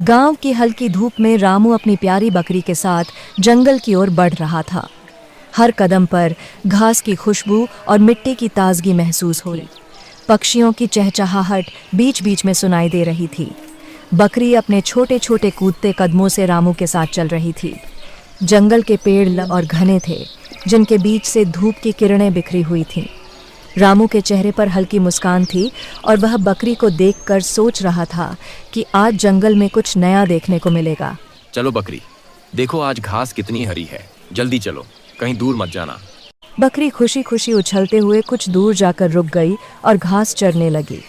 गांव की हल्की धूप में रामू अपनी प्यारी बकरी के साथ जंगल की ओर बढ़ रहा था। हर कदम पर घास की खुशबू और मिट्टी की ताजगी महसूस हुई। पक्षियों की चहचहाहट बीच बीच में सुनाई दे रही थी। बकरी अपने छोटे छोटे कूदते कदमों से रामू के साथ चल रही थी। जंगल के पेड़ और घने थे, जिनके बीच से धूप की किरणें बिखरी हुई थीं। रामू के चेहरे पर हल्की मुस्कान थी और वह बकरी को देखकर सोच रहा था कि आज जंगल में कुछ नया देखने को मिलेगा। चलो बकरी, देखो आज घास कितनी हरी है, जल्दी चलो, कहीं दूर मत जाना। बकरी खुशी खुशी उछलते हुए कुछ दूर जाकर रुक गई और घास चरने लगी।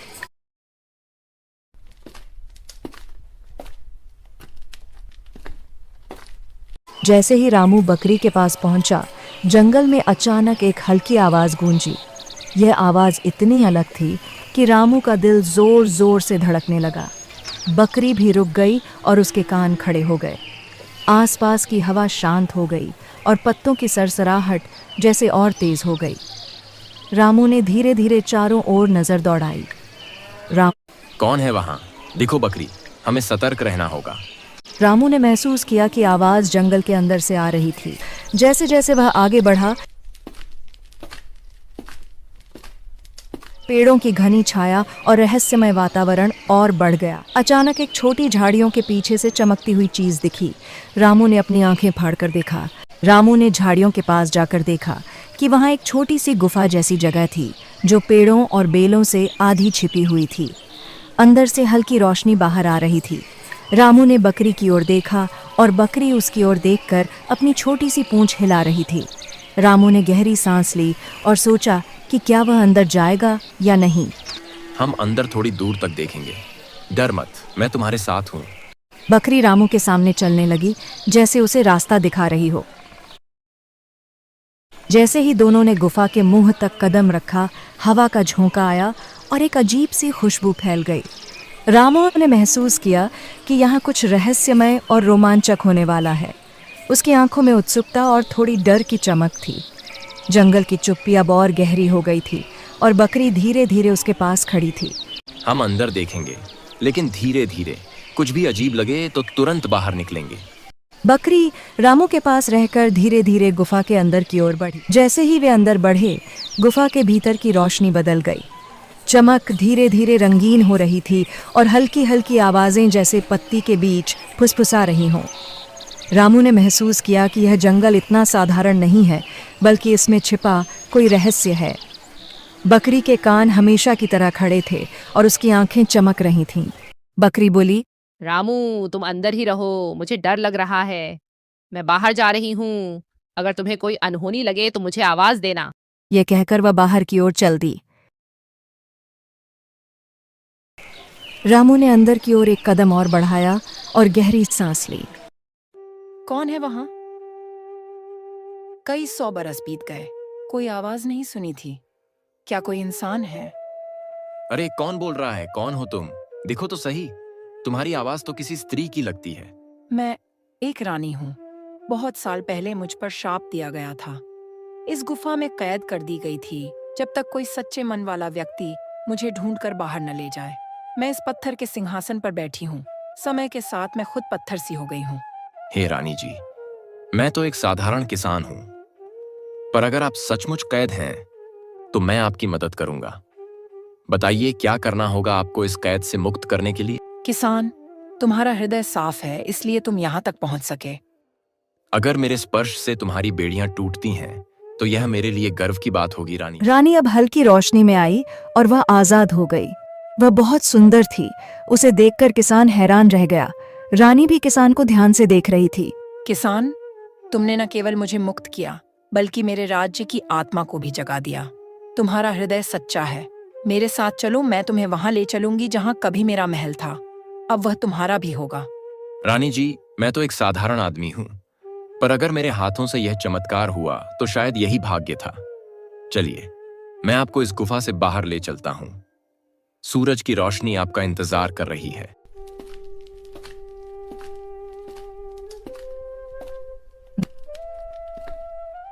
जैसे ही रामू बकरी के पास पहुंचा, जंगल में अचानक एक हल्की आवाज गूंजी। यह आवाज इतनी अलग थी कि रामू का दिल जोर जोर से धड़कने लगा। बकरी भी रुक गई और उसके कान खड़े हो गए। आसपास की हवा शांत हो गई और पत्तों की सरसराहट जैसे और तेज हो गई। रामू ने धीरे धीरे चारों ओर नजर दौड़ाई। कौन है वहां? दिखो बकरी, हमें सतर्क रहना होगा। रामू ने महसूस किया कि आवाज जंगल के अंदर से आ रही थी। जैसे जैसे वह आगे बढ़ा, पेड़ों की घनी छाया और रहस्यमय वातावरण और बढ़ गया। अचानक एक छोटी झाड़ियों के पीछे से चमकती हुई चीज दिखी। रामू ने अपनी आंखें फाड़कर देखा। रामू ने झाड़ियों के पास जाकर देखा कि वहां एक छोटी सी गुफा जैसी जगह थी, जो पेड़ों और बेलों से आधी छिपी हुई थी। अंदर से हल्की रोशनी बाहर आ रही थी। रामू ने बकरी की ओर देखा और बकरी उसकी ओर देखकर अपनी छोटी सी पूंछ हिला रही थी। रामू ने गहरी सांस ली और सोचा कि क्या वह अंदर जाएगा या नहीं। हम अंदर थोड़ी दूर तक देखेंगे, डर मत, मैं तुम्हारे साथ हूँ। बकरी रामू के सामने चलने लगी, जैसे उसे रास्ता दिखा रही हो। जैसे ही दोनों ने गुफा के मुंह तक कदम रखा, हवा का झोंका आया और एक अजीब सी खुशबू फैल गई। रामू ने महसूस किया कि यहाँ कुछ रहस्यमय और रोमांचक होने वाला है। उसकी आंखों में उत्सुकता और थोड़ी डर की चमक थी। जंगल की चुप्पी अब और गहरी हो गई थी और बकरी धीरे धीरे उसके पास खड़ी थी। हम अंदर देखेंगे, लेकिन धीरे धीरे। कुछ भी अजीब लगे तो तुरंत बाहर निकलेंगे। बकरी रामू के पास रहकर धीरे धीरे गुफा के अंदर की ओर बढ़ी। जैसे ही वे अंदर बढ़े, गुफा के भीतर की रोशनी बदल गई। चमक धीरे धीरे रंगीन हो रही थी और हल्की हल्की आवाजें जैसे पत्ती के बीच फुसफुसा रही हों। रामू ने महसूस किया कि यह जंगल इतना साधारण नहीं है, बल्कि इसमें छिपा कोई रहस्य है। बकरी के कान हमेशा की तरह खड़े थे और उसकी आंखें चमक रही थीं। बकरी बोली, रामू, तुम अंदर ही रहो, मुझे डर लग रहा है। मैं बाहर जा रही हूँ। अगर तुम्हें कोई अनहोनी लगे तो मुझे आवाज देना। यह कहकर वह बाहर की ओर चल दी। रामू ने अंदर की ओर एक कदम और बढ़ाया और गहरी सांस ली। कौन है वहां? कई 100 बरस बीत गए, कोई आवाज नहीं सुनी थी। क्या कोई इंसान है? अरे कौन बोल रहा है? कौन हो तुम? दिखो तो सही, तुम्हारी आवाज तो किसी स्त्री की लगती है। मैं एक रानी हूँ। बहुत साल पहले मुझ पर शाप दिया गया था। इस गुफा में कैद कर दी गई थी, जब तक कोई सच्चे मन वाला व्यक्ति मुझे ढूंढकर बाहर न ले जाए। मैं इस पत्थर के सिंहासन पर बैठी हूँ। समय के साथ मैं खुद पत्थर सी हो गई हूँ। हे रानी जी, मैं तो एक साधारण किसान हूँ, पर अगर आप सचमुच कैद हैं तो मैं आपकी मदद करूंगा। बताइए क्या करना होगा आपको इस कैद से मुक्त करने के लिए? किसान, तुम्हारा हृदय साफ है, इसलिए तुम यहाँ तक पहुँच सके। अगर मेरे स्पर्श से तुम्हारी बेड़ियां टूटती हैं तो यह मेरे लिए गर्व की बात होगी रानी। रानी अब हल्की रोशनी में आई और वह आजाद हो गई। वह बहुत सुंदर थी। उसे देखकर किसान हैरान रह गया। रानी भी किसान को ध्यान से देख रही थी। किसान, तुमने न केवल मुझे मुक्त किया, बल्कि मेरे राज्य की आत्मा को भी जगा दिया। तुम्हारा हृदय सच्चा है। मेरे साथ चलो, मैं तुम्हें वहां ले चलूंगी जहां कभी मेरा महल था। अब वह तुम्हारा भी होगा। रानी जी, मैं तो एक साधारण आदमी हूँ, पर अगर मेरे हाथों से यह चमत्कार हुआ तो शायद यही भाग्य था। चलिए, मैं आपको इस गुफा से बाहर ले चलता हूँ। सूरज की रोशनी आपका इंतजार कर रही है।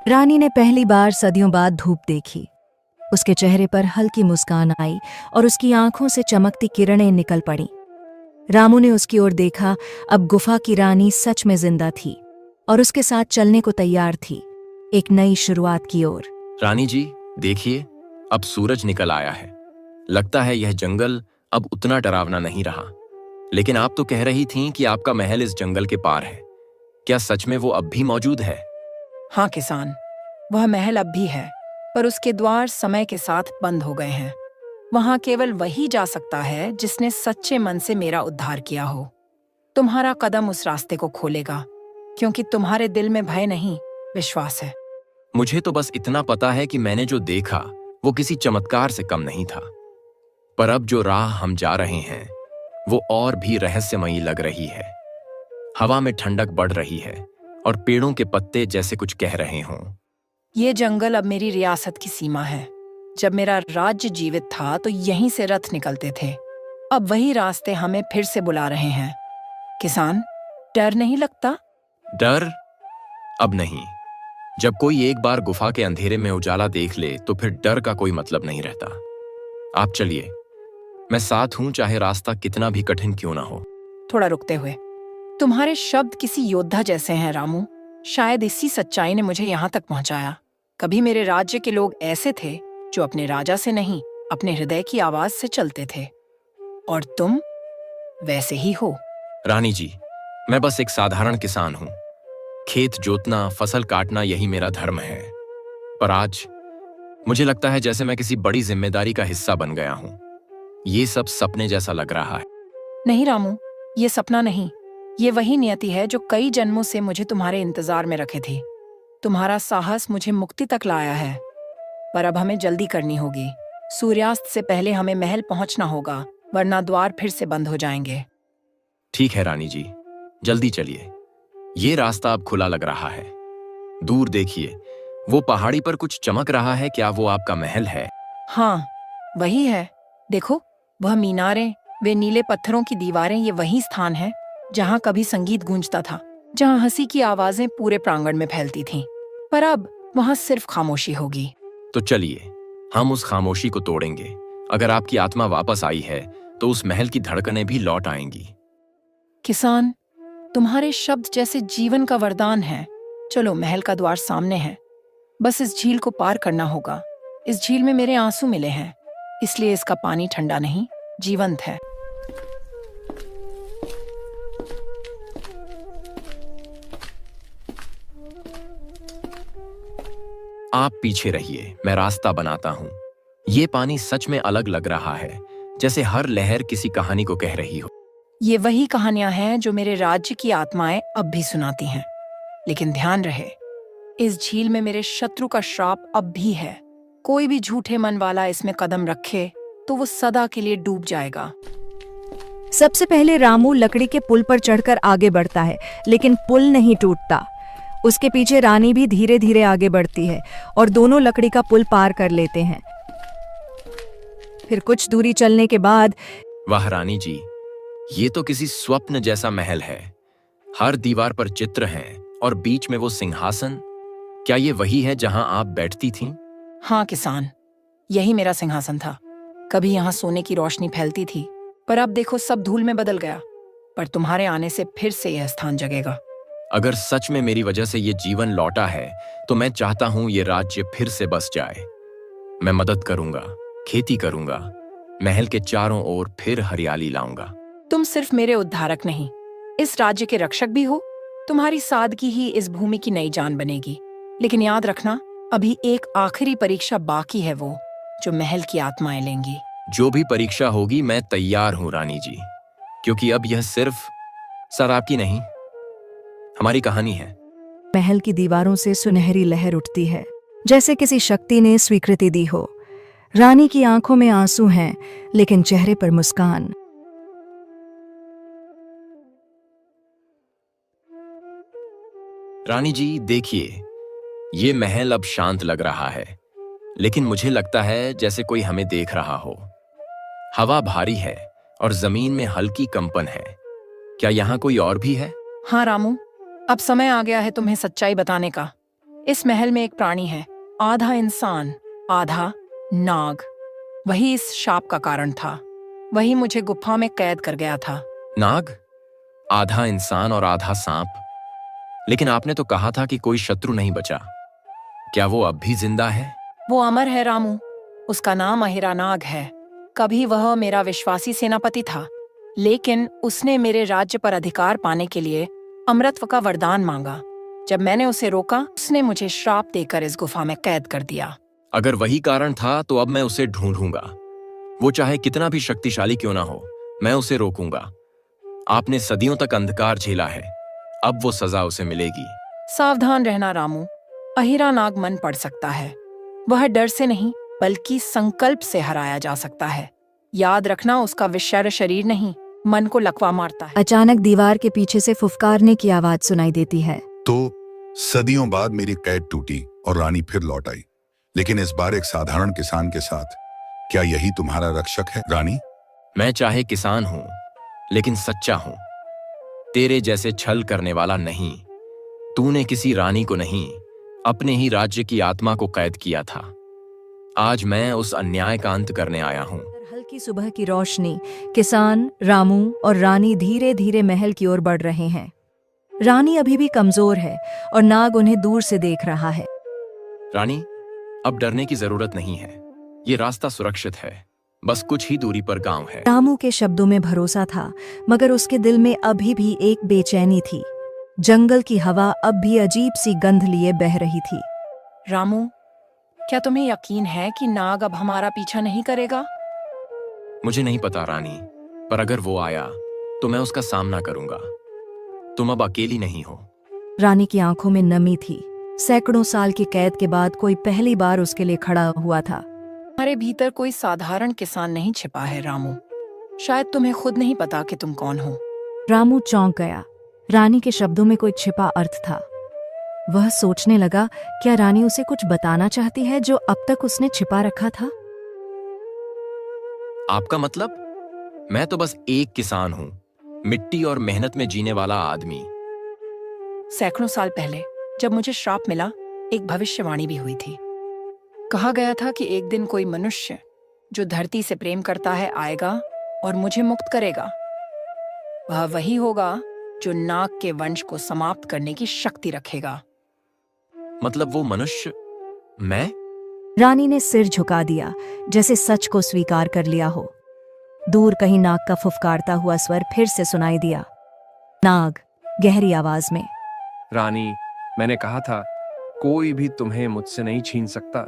रानी ने पहली बार सदियों बाद धूप देखी। उसके चेहरे पर हल्की मुस्कान आई और उसकी आंखों से चमकती किरणें निकल पड़ीं। रामू ने उसकी ओर देखा। अब गुफा की रानी सच में जिंदा थी और उसके साथ चलने को तैयार थी, एक नई शुरुआत की ओर। रानी जी देखिए, अब सूरज निकल आया है। लगता है यह जंगल अब उतना डरावना नहीं रहा। लेकिन आप तो कह रही थीं कि आपका महल इस जंगल के पार है। क्या सच में वो अब भी मौजूद है? हाँ किसान, वह महल अब भी है, पर उसके द्वार समय के साथ बंद हो गए हैं। वहां केवल वही जा सकता है जिसने सच्चे मन से मेरा उद्धार किया हो। तुम्हारा कदम उस रास्ते को खोलेगा, क्योंकि तुम्हारे दिल में भय नहीं, विश्वास है। मुझे तो बस इतना पता है कि मैंने जो देखा वो किसी चमत्कार से कम नहीं था। पर अब जो राह हम जा रहे हैं वो और भी रहस्यमयी लग रही है। हवा में ठंडक बढ़ रही है और पेड़ों के पत्ते जैसे कुछ कह रहे हों। ये जंगल अब मेरी रियासत की सीमा है। जब मेरा राज्य जीवित था तो यहीं से रथ निकलते थे। अब वही रास्ते हमें फिर से बुला रहे हैं। किसान, डर नहीं लगता? डर? अब नहीं। जब कोई एक बार गुफा के अंधेरे में उजाला देख ले तो फिर डर का कोई मतलब नहीं रहता। आप चलिए, मैं साथ हूं, चाहे रास्ता कितना भी कठिन क्यों ना हो। थोड़ा रुकते हुए, तुम्हारे शब्द किसी योद्धा जैसे हैं रामू। शायद इसी सच्चाई ने मुझे यहाँ तक पहुँचाया। कभी मेरे राज्य के लोग ऐसे थे जो अपने राजा से नहीं, अपने हृदय की आवाज से चलते थे। और तुम वैसे ही हो। रानी जी, मैं बस एक साधारण किसान हूं। खेत जोतना, फसल काटना, यही मेरा धर्म है। पर आज मुझे लगता है जैसे मैं किसी बड़ी जिम्मेदारी का हिस्सा बन गया हूं। ये सब सपने जैसा लग रहा है। नहीं रामू, ये सपना नहीं, ये वही नियति है जो कई जन्मों से मुझे तुम्हारे इंतजार में रखे थी। तुम्हारा साहस मुझे मुक्ति तक लाया है, पर अब हमें जल्दी करनी होगी। सूर्यास्त से पहले हमें महल पहुंचना होगा, वरना द्वार फिर से बंद हो जाएंगे। ठीक है रानी जी, जल्दी चलिए। ये रास्ता अब खुला लग रहा है। दूर देखिए, वो पहाड़ी पर कुछ चमक रहा है। क्या वो आपका महल है? हाँ, वही है। देखो, वह मीनारें, वे नीले पत्थरों की दीवारें, ये वही स्थान है जहाँ कभी संगीत गूंजता था, जहाँ हंसी की आवाजें पूरे प्रांगण में फैलती थीं। पर अब वहाँ सिर्फ खामोशी होगी। तो चलिए, हम उस खामोशी को तोड़ेंगे। अगर आपकी आत्मा वापस आई है तो उस महल की धड़कनें भी लौट आएंगी। किसान, तुम्हारे शब्द जैसे जीवन का वरदान है। चलो, महल का द्वार सामने है, बस इस झील को पार करना होगा। इस झील में मेरे आंसू मिले हैं, इसलिए इसका पानी ठंडा नहीं, जीवंत है। आप पीछे रहिए, मैं रास्ता बनाता हूं। ये पानी सच में अलग लग रहा है, जैसे हर लहर किसी कहानी को कह रही हो। ये वही कहानियां हैं जो मेरे राज्य की आत्माएं अब भी सुनाती हैं। लेकिन ध्यान रहे, इस झील में मेरे शत्रु का श्राप अब भी है। कोई भी झूठे मन वाला इसमें कदम रखे तो वो सदा के लिए डूब जाएगा। सबसे पहले रामू लकड़ी के पुल पर चढ़कर आगे बढ़ता है, लेकिन पुल नहीं टूटता। उसके पीछे रानी भी धीरे धीरे आगे बढ़ती है और दोनों लकड़ी का पुल पार कर लेते हैं। फिर कुछ दूरी चलने के बाद, वाह रानी जी, ये तो किसी स्वप्न जैसा महल है। हर दीवार पर चित्र हैं और बीच में वो सिंहासन। क्या ये वही है जहां आप बैठती थीं? हाँ किसान, यही मेरा सिंहासन था। कभी यहाँ सोने की रोशनी फैलती थी, पर अब देखो सब धूल में बदल गया। पर तुम्हारे आने से फिर से यह स्थान जगेगा। अगर सच में मेरी वजह से ये जीवन लौटा है तो मैं चाहता हूं ये राज्य फिर से बस जाए। मैं मदद करूंगा, खेती करूंगा, महल के चारों ओर फिर हरियाली लाऊंगा। तुम सिर्फ मेरे उद्धारक नहीं, इस राज्य के रक्षक भी हो। तुम्हारी सादगी ही इस भूमि की नई जान बनेगी। लेकिन याद रखना, अभी एक आखिरी परीक्षा बाकी है, वो जो महल की आत्माएं लेंगी। जो भी परीक्षा होगी मैं तैयार हूं रानी जी, क्योंकि अब यह सिर्फ शराब की नहीं, हमारी कहानी है। महल की दीवारों से सुनहरी लहर उठती है, जैसे किसी शक्ति ने स्वीकृति दी हो। रानी की आंखों में आंसू हैं, लेकिन चेहरे पर मुस्कान। रानी जी देखिए, ये महल अब शांत लग रहा है, लेकिन मुझे लगता है जैसे कोई हमें देख रहा हो। हवा भारी है और जमीन में हल्की कंपन है। क्या यहाँ कोई और भी है? हाँ रामू, अब समय आ गया है तुम्हें सच्चाई बताने का। इस महल में एक प्राणी है, आधा इंसान आधा नाग। वही इस शाप का कारण था। वही मुझे गुफा में कैद कर गया था। नाग? आधा इंसान और आधा सांप? लेकिन आपने तो कहा था कि कोई शत्रु नहीं बचा। क्या वो अब भी जिंदा है? वो अमर है रामू। उसका नाम अहिरानाग है। कभी वह मेरा विश्वासी सेनापति था, लेकिन उसने मेरे राज्य पर अधिकार पाने के लिए अमरत्व का वरदान मांगा। जब मैंने उसे रोका, उसने मुझे श्राप देकर इस गुफा में कैद कर दिया। अगर वही कारण था तो अब मैं उसे ढूंढूंगा। वो चाहे कितना भी शक्तिशाली क्यों ना हो, मैं उसे रोकूंगा। आपने सदियों तक अंधकार झेला है, अब वो सजा उसे मिलेगी। सावधान रहना रामू। अहिरानाग मन पड़ सकता है। वह डर से नहीं बल्कि संकल्प से हराया जा सकता है। याद रखना, उसका विषैला शरीर नहीं, मन को लकवा मारता है। अचानक दीवार के पीछे से फुफकारने की आवाज सुनाई देती है। तो सदियों बाद मेरी कैद टूटी और रानी फिर लौट आई, लेकिन इस बार एक साधारण किसान के साथ। क्या यही तुम्हारा रक्षक है, रानी? मैं चाहे किसान हूं, लेकिन सच्चा हूं। तेरे जैसे छल करने वाला नहीं। तूने किसी रानी को नहीं, अपने ही राज्य की आत्मा को कैद किया था। आज मैं उस अन्याय का अंत करने आया हूं। हल्की सुबह की रोशनी, किसान, रामू और रानी धीरे धीरे महल की ओर बढ़ रहे हैं। रानी अभी भी कमजोर है और नाग उन्हें दूर से देख रहा है। रानी, अब डरने की जरूरत नहीं है। ये रास्ता सुरक्षित है। बस कुछ ही दूरी पर गांव है। रामू के शब्दों में भरोसा था, मगर उसके दिल में अभी भी एक बेचैनी थी। जंगल की हवा अब भी अजीब सी गंध लिए बह रही थी। रामू, क्या तुम्हें यकीन है कि नाग अब हमारा पीछा नहीं करेगा? मुझे नहीं पता रानी, पर अगर वो आया तो मैं उसका सामना करूंगा। तुम अब अकेली नहीं हो। रानी की आंखों में नमी थी। सैकड़ों साल की कैद के बाद कोई पहली बार उसके लिए खड़ा हुआ था। हमारे भीतर कोई साधारण किसान नहीं छिपा है रामू। शायद तुम्हें खुद नहीं पता कि तुम कौन हो। रामू चौंक गया। रानी के शब्दों में कोई छिपा अर्थ था। वह सोचने लगा, क्या रानी उसे कुछ बताना चाहती है जो अब तक उसने छिपा रखा था? आपका मतलब? मैं तो बस एक किसान हूं, मिट्टी और मेहनत में जीने वाला आदमी। सैकड़ों साल पहले जब मुझे श्राप मिला, एक भविष्यवाणी भी हुई थी। कहा गया था कि एक दिन कोई मनुष्य जो धरती से प्रेम करता है आएगा और मुझे मुक्त करेगा। वह वही होगा जो नाग के वंश को समाप्त करने की शक्ति रखेगा। मतलब वो मनुष्य मैं? रानी ने सिर झुका दिया, जैसे सच को स्वीकार कर लिया हो। दूर कहीं नाग का फुफकारता हुआ स्वर फिर से सुनाई दिया। नाग, गहरी आवाज में। रानी, मैंने कहा था, कोई भी तुम्हें मुझसे नहीं छीन सकता।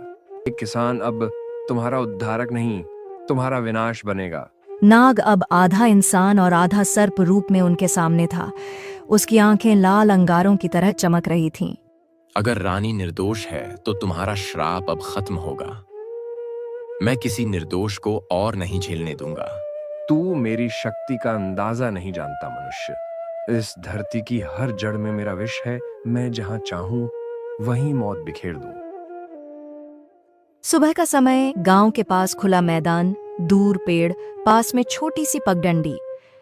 एक किसान अब तुम्हारा उद्धारक नहीं, तुम्हारा विनाश बनेगा। नाग अब आधा इंसान और आधा सर्प रूप में उनके सामने था। उसकी आंखें लाल अंगारों की तरह चमक रही थीं। अगर रानी निर्दोष है तो तुम्हारा श्राप अब खत्म होगा। मैं किसी निर्दोष को और नहीं झेलने दूंगा। तू मेरी शक्ति का अंदाजा नहीं जानता मनुष्य। इस धरती की हर जड़ में मेरा विष है। मैं जहां चाहूं वहीं मौत बिखेर दूं। सुबह का समय, गांव के पास खुला मैदान, दूर पेड़, पास में छोटी सी पगडंडी।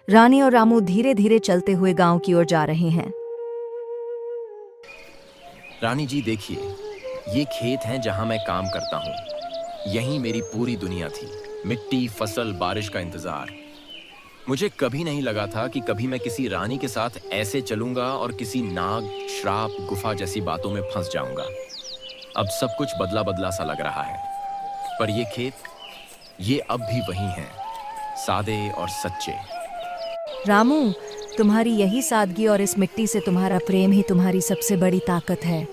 रानी और रामू धीरे धीरे चलते हुए गांव की ओर जा रहे हैं। रानी जी देखिए, ये खेत हैं जहां मैं काम करता हूं। यहीं मेरी पूरी दुनिया थी। मिट्टी, फसल, बारिश का इंतजार। मुझे कभी नहीं लगा था कि कभी मैं किसी रानी के साथ ऐसे चलूंगा और किसी नाग, श्राप, गुफा जैसी बातों में फंस जाऊंगा। अब सब कुछ बदला बदला सा लग रहा है, पर ये खेत, ये अब भी वही हैं, सादे और सच्चे। रामू, तुम्हारी यही सादगी और इस मिट्टी से तुम्हारा प्रेम ही तुम्हारी सबसे बड़ी ताकत है।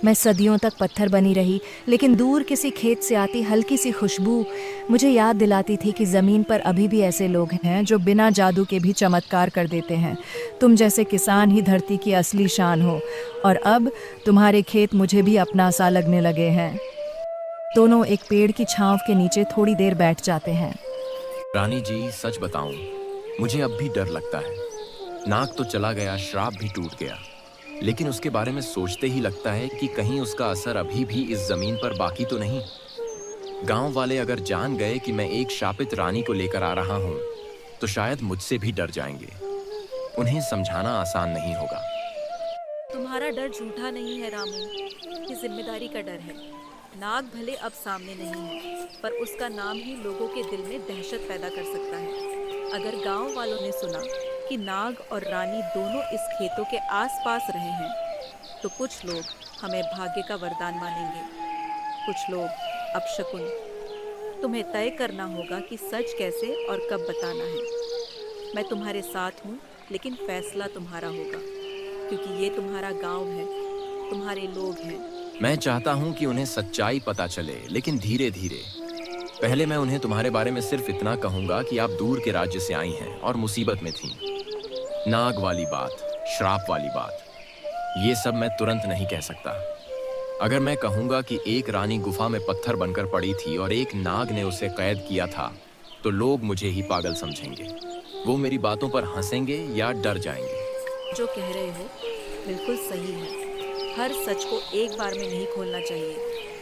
मैं सदियों तक पत्थर बनी रही, लेकिन दूर किसी खेत से आती हल्की सी खुशबू मुझे याद दिलाती थी कि ज़मीन पर अभी भी ऐसे लोग हैं जो बिना जादू के भी चमत्कार कर देते हैं। तुम जैसे किसान ही धरती की असली शान हो, और अब तुम्हारे खेत मुझे भी अपना सा लगने लगे हैं। दोनों एक पेड़ की छांव के नीचे थोड़ी देर बैठ जाते हैं। रानी जी, सच बताऊं, मुझे अब भी डर लगता है। नाग तो चला गया, श्राप भी टूट गया, लेकिन उसके बारे में सोचते ही लगता है कि कहीं उसका असर अभी भी इस जमीन पर बाकी तो नहीं। गांव वाले अगर जान गए कि मैं एक शापित रानी को लेकर आ रहा हूं, तो शायद मुझसे भी डर जाएंगे। उन्हें समझाना आसान नहीं होगा। तुम्हारा डर झूठा नहीं है रामू, ये जिम्मेदारी का डर है। नाग भले अब सामने नहीं है, पर उसका नाम ही लोगों के दिल में दहशत पैदा कर सकता है। अगर गांव वालों ने सुना कि नाग और रानी दोनों इस खेतों के आसपास रहे हैं, तो कुछ लोग हमें भाग्य का वरदान मानेंगे, कुछ लोग अपशकुन। तुम्हें तय करना होगा कि सच कैसे और कब बताना है। मैं तुम्हारे साथ हूँ, लेकिन फैसला तुम्हारा होगा, क्योंकि ये तुम्हारा गांव है, तुम्हारे लोग हैं। मैं चाहता हूं कि उन्हें सच्चाई पता चले, लेकिन धीरे धीरे। पहले मैं उन्हें तुम्हारे बारे में सिर्फ इतना कहूंगा कि आप दूर के राज्य से आई हैं और मुसीबत में थीं। नाग वाली बात, श्राप वाली बात, ये सब मैं तुरंत नहीं कह सकता। अगर मैं कहूंगा कि एक रानी गुफा में पत्थर बनकर पड़ी थी और एक नाग ने उसे कैद किया था, तो लोग मुझे ही पागल समझेंगे। वो मेरी बातों पर हंसेंगे या डर जाएंगे। जो कह रहे हो बिल्कुल सही है। हर सच को एक बार में नहीं खोलना चाहिए,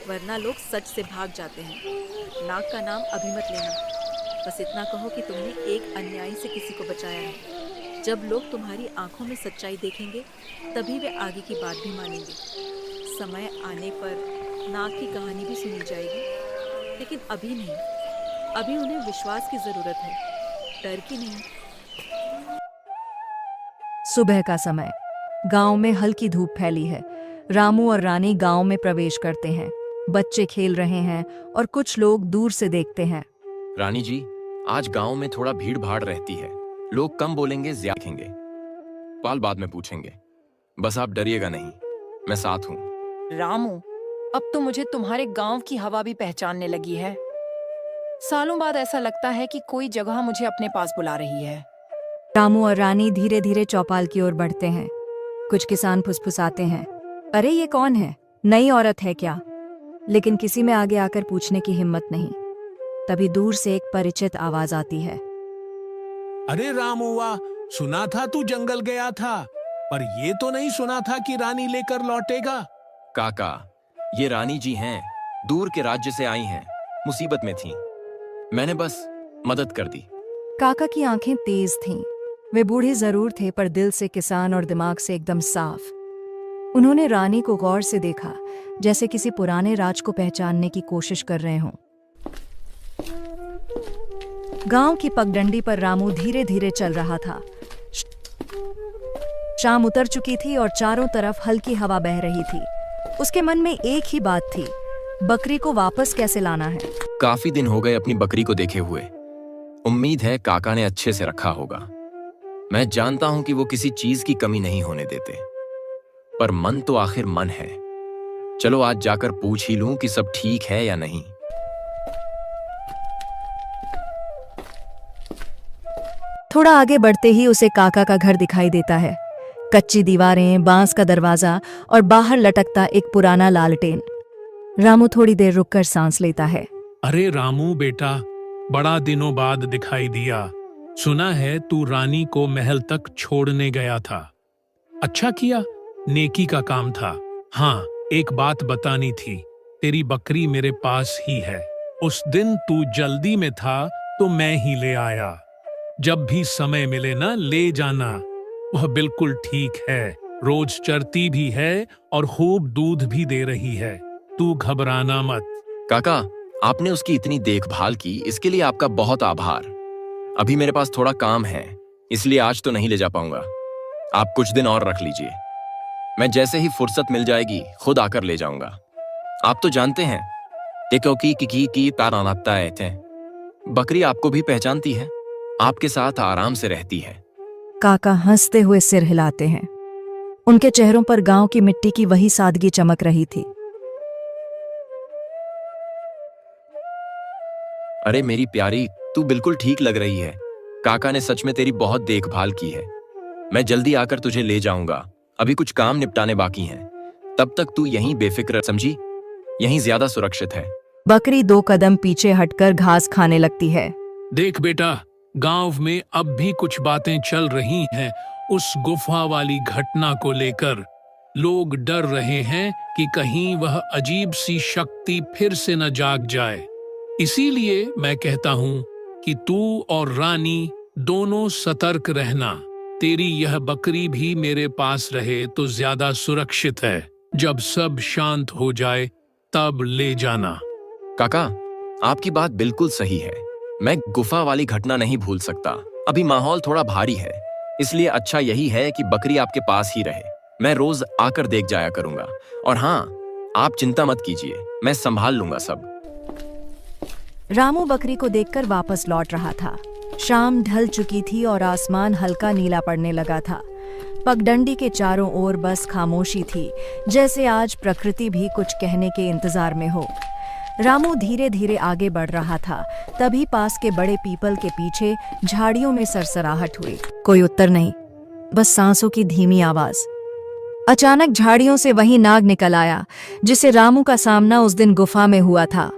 वरना लोग सच से भाग जाते हैं। नाग का नाम अभी मत लेना। बस इतना कहो कि तुमने एक अन्यायी से किसी को बचाया है। जब लोग तुम्हारी आंखों में सच्चाई देखेंगे, तभी वे आगे की बात भी मानेंगे। समय आने पर नाग की कहानी भी सुनी जाएगी, लेकिन अभी नहीं। अभी उन्हें विश्वास की जरूरत है, डर की नहीं। सुबह का समय। गांव में हल्की धूप फैली है। रामू और रानी गांव में प्रवेश करते हैं। बच्चे खेल रहे हैं और कुछ लोग दूर से देखते हैं। रानी जी, आज गांव में थोड़ा भीड़ भाड़ रहती है। लोग कम बोलेंगे, ज्यादा देखेंगे। पाल बाद में पूछेंगे। बस आप डरिएगा नहीं, मैं साथ हूँ। रामू, अब तो मुझे तुम्हारे गांव की हवा भी पहचानने लगी है। सालों बाद ऐसा लगता है कि कोई जगह मुझे अपने पास बुला रही है। रामू और रानी धीरे धीरे चौपाल की ओर बढ़ते हैं। कुछ किसान फुसफुसाते हैं, अरे ये कौन है, नई औरत है क्या? लेकिन किसी में आगे आकर पूछने की हिम्मत नहीं। तभी दूर से एक परिचित आवाज आती है। अरे रामुआ, सुना था तू जंगल गया था, पर ये तो नहीं सुना था कि रानी लेकर लौटेगा। काका, ये रानी जी हैं, दूर के राज्य से आई हैं, मुसीबत में थीं। मैंने बस मदद कर दी। काका की आंखें तेज थीं। वे बूढ़े जरूर थे, पर दिल से किसान और दिमाग से एकदम साफ। उन्होंने रानी को गौर से देखा, जैसे किसी पुराने राज को पहचानने की कोशिश कर रहे हों। गांव की पगडंडी पर रामू धीरे धीरे चल रहा था। शाम उतर चुकी थी और चारों तरफ हल्की हवा बह रही थी। उसके मन में एक ही बात थी, बकरी को वापस कैसे लाना है। काफी दिन हो गए अपनी बकरी को देखे हुए। उम्मीद है काका ने अच्छे से रखा होगा। मैं जानता हूं कि वो किसी चीज की कमी नहीं होने देते, पर मन तो आखिर मन है। चलो आज जाकर पूछ ही लूं कि सब ठीक है या नहीं। थोड़ा आगे बढ़ते ही उसे काका का घर दिखाई देता है। कच्ची दीवारें, बांस का दरवाजा और बाहर लटकता एक पुराना लालटेन। रामू थोड़ी देर रुककर सांस लेता है। अरे रामू बेटा, बड़ा दिनों बाद दिखाई दिया। सुना है तू रानी को महल तक छोड़ने गया था। अच्छा किया, नेकी का काम था। हाँ, एक बात बतानी थी, तेरी बकरी मेरे पास ही है। उस दिन तू जल्दी में था तो मैं ही ले आया। जब भी समय मिले ना, ले जाना। वह बिल्कुल ठीक है, रोज चरती भी है और खूब दूध भी दे रही है। तू घबराना मत। काका, आपने उसकी इतनी देखभाल की, इसके लिए आपका बहुत आभार। अभी मेरे पास थोड़ा काम है, इसलिए आज तो नहीं ले जा पाऊंगा। आप कुछ दिन और रख लीजिए। मैं जैसे ही फुर्सत मिल जाएगी खुद आकर ले जाऊंगा। आप तो जानते हैं, टेको की तारानाता है थे। बकरी आपको भी पहचानती है, आपके साथ आराम से रहती है। काका हंसते हुए सिर हिलाते हैं। उनके चेहरों पर गांव की मिट्टी की वही सादगी चमक रही थी। अरे मेरी प्यारी, तू बिल्कुल ठीक लग रही है। काका ने सच में तेरी बहुत देखभाल की है। मैं जल्दी आकर तुझे ले जाऊंगा। अभी कुछ काम निपटाने बाकी हैं। तब तक तू यहीं बेफिक्र, समझी? यहीं ज्यादा सुरक्षित है। बकरी 2 कदम पीछे हटकर घास खाने लगती है। देख बेटा, गांव में अब भी कुछ बातें चल रही हैं उस गुफा वाली घटना को लेकर। लोग डर रहे हैं कि कहीं वह अजीब सी शक्ति फिर से न जाग जाए। इसीलिए मैं कहता हूं कि तू और रानी दोनों सतर्क रहना। तेरी यह बकरी भी मेरे पास रहे तो ज्यादा सुरक्षित है। जब सब शांत हो जाए तब ले जाना। काका, आपकी बात बिल्कुल सही है। मैं गुफा वाली घटना नहीं भूल सकता। अभी माहौल थोड़ा भारी है। इसलिए अच्छा यही है कि बकरी आपके पास ही रहे। मैं रोज आकर देख जाया करूंगा। और हाँ, आप चिंता मत कीजिए, मैं संभाल लूंगा सब। रामू बकरी को देखकर वापस लौट रहा था। शाम ढल चुकी थी और आसमान हल्का नीला पड़ने लगा था। पगडंडी के चारों ओर बस खामोशी थी, जैसे आज प्रकृति भी कुछ कहने के इंतजार में हो। रामू धीरे धीरे आगे बढ़ रहा था, तभी पास के बड़े पीपल के पीछे झाड़ियों में सरसराहट हुई। कोई उत्तर नहीं, बस सांसों की धीमी आवाज। अचानक झाड़ियों से वही नाग निकल आया जिसे रामू का सामना उस दिन गुफा में हुआ था।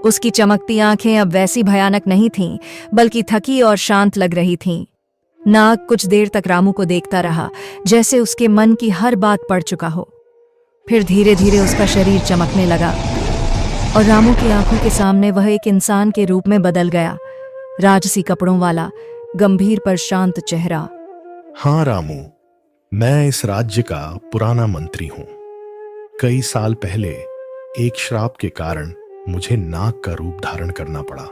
उसकी चमकती आंखें अब वैसी भयानक नहीं थीं, बल्कि थकी और शांत लग रही थीं। नाग कुछ देर तक रामू को देखता रहा, जैसे उसके मन की हर बात पढ़ चुका हो। फिर धीरे धीरे उसका शरीर चमकने लगा और रामू की आंखों के सामने वह एक इंसान के रूप में बदल गया। राजसी कपड़ों वाला, गंभीर पर शांत चेहरा। हाँ रामू, मैं इस राज्य का पुराना मंत्री हूं। कई साल पहले एक श्राप के कारण मुझे नाग का रूप धारण करना पड़ा।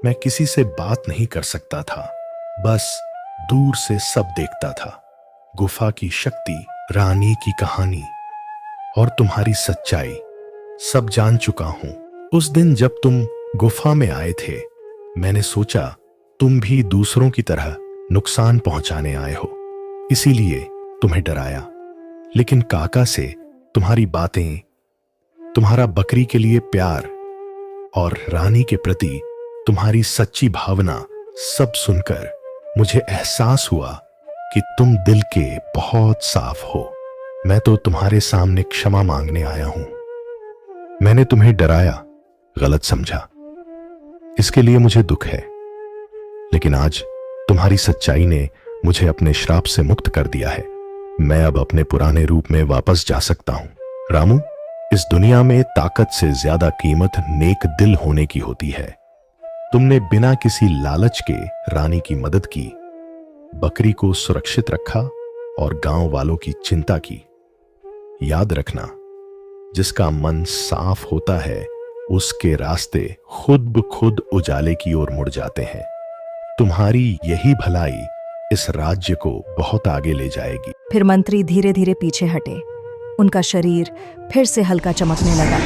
मैं किसी से बात नहीं कर सकता था, बस दूर से सब देखता था। गुफा की शक्ति, रानी की कहानी और तुम्हारी सच्चाई सब जान चुका हूं। उस दिन जब तुम गुफा में आए थे, मैंने सोचा तुम भी दूसरों की तरह नुकसान पहुंचाने आए हो, इसीलिए तुम्हें डराया। लेकिन काका से तुम्हारी बातें, तुम्हारा बकरी के लिए प्यार और रानी के प्रति तुम्हारी सच्ची भावना सब सुनकर मुझे एहसास हुआ कि तुम दिल के बहुत साफ हो। मैं तो तुम्हारे सामने क्षमा मांगने आया हूं। मैंने तुम्हें डराया, गलत समझा, इसके लिए मुझे दुख है। लेकिन आज तुम्हारी सच्चाई ने मुझे अपने श्राप से मुक्त कर दिया है। मैं अब अपने पुराने रूप में वापस जा सकता हूं। रामू, इस दुनिया में ताकत से ज्यादा कीमत नेक दिल होने की होती है। तुमने बिना किसी लालच के रानी की मदद की, बकरी को सुरक्षित रखा और गांव वालों की चिंता की। याद रखना, जिसका मन साफ होता है उसके रास्ते खुद ब खुद उजाले की ओर मुड़ जाते हैं। तुम्हारी यही भलाई इस राज्य को बहुत आगे ले जाएगी। फिर मंत्री धीरे धीरे पीछे हटे। उनका शरीर फिर से हल्का चमकने लगा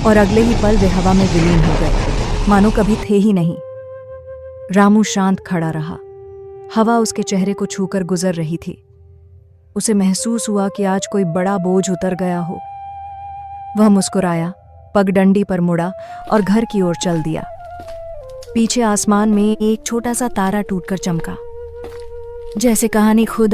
और अगले ही पल वे हवा में विलीन हो गए, मानो कभी थे ही नहीं। रामू शांत खड़ा रहा। हवा उसके चेहरे को छूकर गुजर रही थी। उसे महसूस हुआ कि आज कोई बड़ा बोझ उतर गया हो। वह मुस्कुराया, पगडंडी पर मुड़ा और घर की ओर चल दिया। पीछे आसमान में एक छोटा सा तारा टूटकर चमका, जैसे कहानी खुद